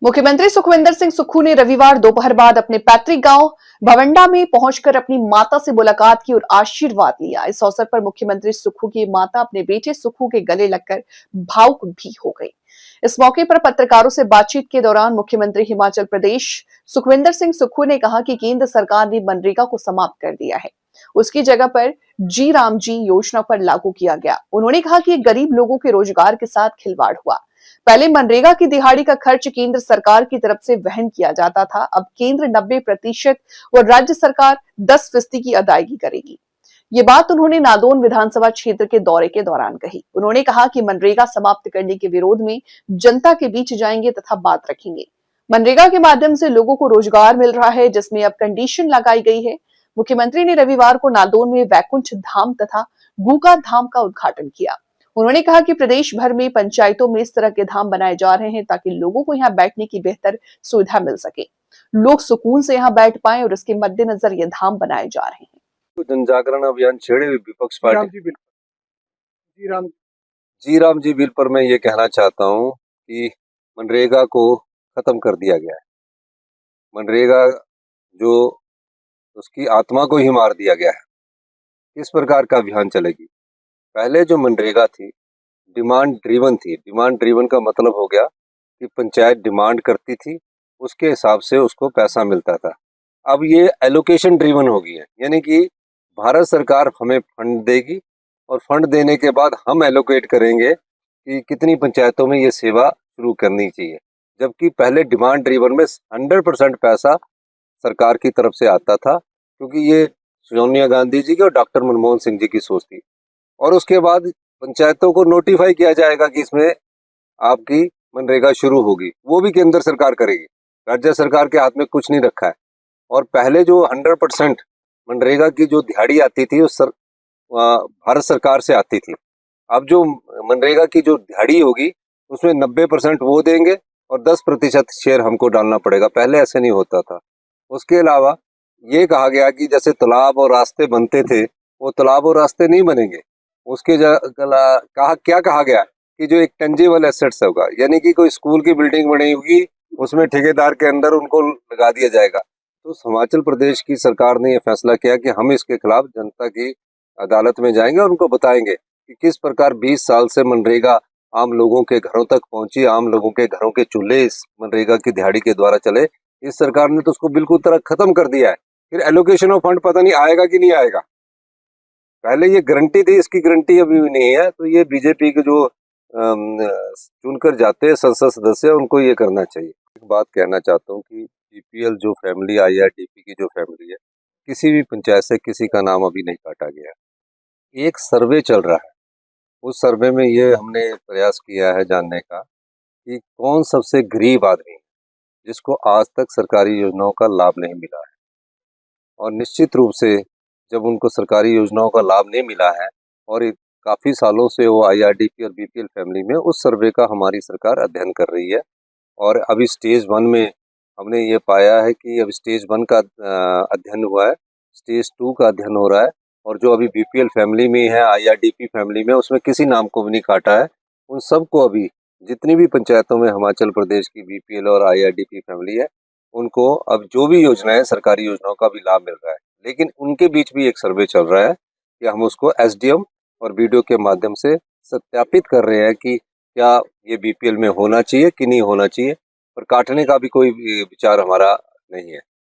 मुख्यमंत्री सुखविंदर सिंह सुक्खू ने रविवार दोपहर बाद अपने पैतृक गांव भवंडा में पहुंचकर अपनी माता से मुलाकात की और आशीर्वाद लिया। इस अवसर पर मुख्यमंत्री सुक्खू की माता अपने बेटे सुक्खू के गले लगकर भावुक भी हो गई। इस मौके पर पत्रकारों से बातचीत के दौरान मुख्यमंत्री हिमाचल प्रदेश सुखविंदर सिंह सुक्खू ने कहा कि केंद्र सरकार ने मनरेगा को समाप्त कर दिया है, उसकी जगह पर जी राम जी योजना पर लागू किया गया। उन्होंने कहा कि गरीब लोगों के रोजगार के साथ खिलवाड़ हुआ। पहले मनरेगा की दिहाड़ी का खर्च केंद्र सरकार की तरफ से वहन किया जाता था, अब केंद्र 90% और राज्य सरकार 10% की अदायगी करेगी। ये बात उन्होंने नादौन विधानसभा क्षेत्र के दौरे के दौरान कही। उन्होंने कहा कि मनरेगा समाप्त करने के विरोध में जनता के बीच जाएंगे तथा बात रखेंगे। मनरेगा के माध्यम से लोगों को रोजगार मिल रहा है, जिसमें अब कंडीशन लगाई गई है। मुख्यमंत्री ने रविवार को नादौन में वैकुंठ धाम तथा गूका धाम का उद्घाटन किया। उन्होंने कहा कि प्रदेश भर में पंचायतों में इस तरह के धाम बनाए जा रहे हैं ताकि लोगों को यहाँ बैठने की बेहतर सुविधा मिल सके, लोग सुकून से यहाँ बैठ पाएं, और इसके मद्देनजर ये धाम बनाए जा रहे हैं। तो जन जागरण अभियान छेड़े हुए विपक्ष पार्टी जी राम जी बिल पर मैं ये कहना चाहता हूँ कि मनरेगा को खत्म कर दिया गया है। मनरेगा जो उसकी आत्मा को ही मार दिया गया है। किस प्रकार का अभियान चलेगी? पहले जो मनरेगा थी डिमांड ड्रिवन थी। डिमांड ड्रिवन का मतलब हो गया कि पंचायत डिमांड करती थी, उसके हिसाब से उसको पैसा मिलता था। अब ये एलोकेशन ड्रिवन हो गई है, यानी कि भारत सरकार हमें फंड देगी और फंड देने के बाद हम एलोकेट करेंगे कि कितनी पंचायतों में ये सेवा शुरू करनी चाहिए। जबकि पहले डिमांड ड्रिवन में 100% पैसा सरकार की तरफ से आता था, क्योंकि ये सोनिया गांधी जी की और डॉक्टर मनमोहन सिंह जी की सोच थी। और उसके बाद पंचायतों को नोटिफाई किया जाएगा कि इसमें आपकी मनरेगा शुरू होगी, वो भी केंद्र सरकार करेगी। राज्य सरकार के हाथ में कुछ नहीं रखा है। और पहले जो 100% मनरेगा की जो दिहाड़ी आती थी वो भारत सरकार से आती थी। अब जो मनरेगा की जो दिहाड़ी होगी उसमें 90% वो देंगे और 10% शेयर हमको डालना पड़ेगा। पहले ऐसे नहीं होता था। उसके अलावा ये कहा गया कि जैसे तालाब और रास्ते बनते थे, वो तालाब और रास्ते नहीं बनेंगे। उसके क्या कहा गया कि जो एक टेंजिबल एसेट्स होगा, यानी कि कोई स्कूल की बिल्डिंग बनी होगी उसमें ठेकेदार के अंदर उनको लगा दिया जाएगा। तो हिमाचल प्रदेश की सरकार ने यह फैसला किया कि हम इसके खिलाफ जनता की अदालत में जाएंगे और उनको बताएंगे कि किस प्रकार 20 साल से मनरेगा आम लोगों के घरों तक पहुंची, आम लोगों के घरों के चूल्हे इस मनरेगा की दिहाड़ी के द्वारा चले। इस सरकार ने तो उसको बिल्कुल तरह खत्म कर दिया है। फिर एलोकेशन ऑफ फंड पता नहीं आएगा कि नहीं आएगा। पहले ये गारंटी थी, इसकी गारंटी अभी भी नहीं है। तो ये बीजेपी के जो चुनकर जाते हैं संसद सदस्य, उनको ये करना चाहिए। एक बात कहना चाहता हूँ कि बीपीएल जो फैमिली आईआरडीपी की जो फैमिली है, किसी भी पंचायत से किसी का नाम अभी नहीं काटा गया। एक सर्वे चल रहा है, उस सर्वे में ये हमने प्रयास किया है जानने का कि कौन सबसे गरीब आदमी है जिसको आज तक सरकारी योजनाओं का लाभ नहीं मिला है। और निश्चित रूप से जब उनको सरकारी योजनाओं का लाभ नहीं मिला है और काफ़ी सालों से वो आईआरडीपी और बीपीएल फैमिली में, उस सर्वे का हमारी सरकार अध्ययन कर रही है। और अभी स्टेज 1 में हमने ये पाया है कि अभी स्टेज 1 का अध्ययन हुआ है, स्टेज 2 का अध्ययन हो रहा है। और जो अभी बीपीएल फैमिली में है, आईआरडीपी फैमिली में, उसमें किसी नाम को भी नहीं काटा है। उन सबको अभी जितनी भी पंचायतों में हिमाचल प्रदेश की बीपीएल और आईआरडीपी फैमिली है, उनको अब जो भी योजनाएं सरकारी योजनाओं का भी लाभ मिल रहा है। लेकिन उनके बीच भी एक सर्वे चल रहा है कि हम उसको एसडीएम और बीडीओ के माध्यम से सत्यापित कर रहे हैं कि क्या ये बीपीएल में होना चाहिए कि नहीं होना चाहिए। पर काटने का भी कोई विचार हमारा नहीं है।